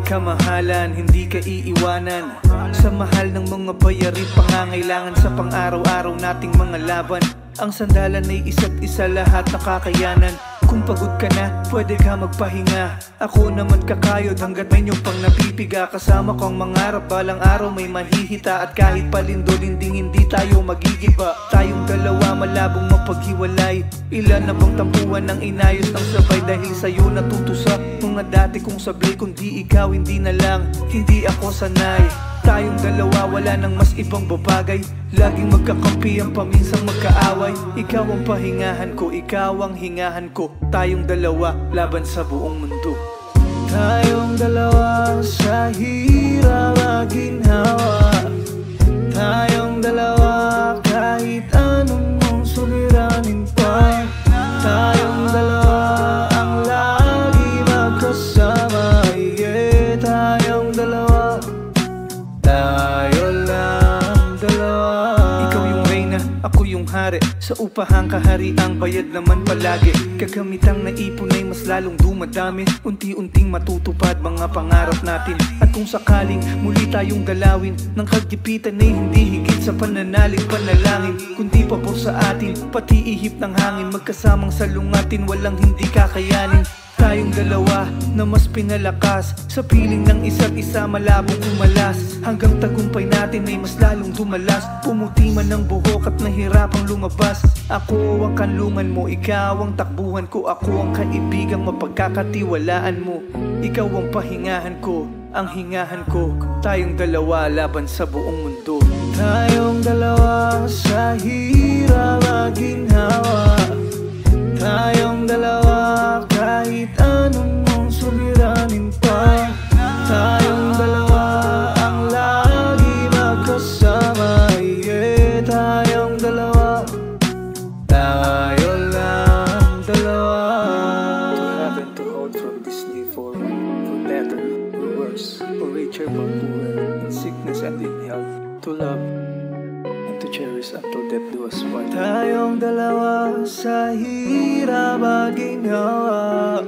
kamahalan, hindi ka iiwanan sa mahal ng mga bayari, pangangailangan sa pang-araw-araw nating mga laban. Ang sandalan ay isa't isa, lahat nakakayanan. Kung pagod ka na, pwede ka magpahinga. Ako naman kakayod hanggat may niyong pang napipiga. Kasama ko ang mangarap, balang araw may mahihita. At kahit palindol-linding hindi tayo magigiba. Tayong dalawa malabong mapaghiwalay. Ilan na bang tampuan ng inayos ng sabay. Dahil sa'yo natutusa mga dati kong sabi. Kundi ikaw hindi na lang, hindi ako sanay. Tayong dalawa wala nang mas ibang babagay. Laging magkakampi ang paminsang magkaaway. Ikaw ang pahingahan ko, ikaw ang hingahan ko. Tayong dalawa laban sa buong mundo. Tayong dalawa sa hirap maginhawa. Tayong dalawa kahit anong mong suliranin pa. Tayong dalawa ang lagi magkasama. Yeah, tayong dalawa, tayo lang dalawa. Ikaw yung reyna, ako yung hari. Sa upahang kahariang bayad naman palagi. Kagamitang naipon ay mas lalong dumadami. Unti-unting matutupad mga pangarap natin. At kung sakaling muli tayong galawin ng kagipitan ay hindi higit sa pananalig panalangin. Kundi pabor sa atin, pati ihip ng hangin. Magkasamang salungatin, walang hindi kakayanin. Tayong dalawa na mas pinalakas sa piling ng isa't isa, malabong umalas. Hanggang tagumpay natin ay mas lalong dumalas. Pumuti man ang buhok at nahirapang lumabas. Ako ang kanlungan mo, ikaw ang takbuhan ko. Ako ang kaibigang mapagkakatiwalaan mo. Ikaw ang pahingahan ko, ang hingahan ko. Tayong dalawa laban sa buong mundo. Tayong dalawa sa hirap maginhawa. Tayong dalawa kahit anong mong suliranin pa. Tayong dalawa ang lagi magkasama. Yeah, tayong dalawa, tayo lang dalawa. To have and to hold from this day forward, for better, for worse, for richer, for poorer, in sickness and in health, to love and to cherish until death do us part. Tayong dalawa sa hirap maginhawa.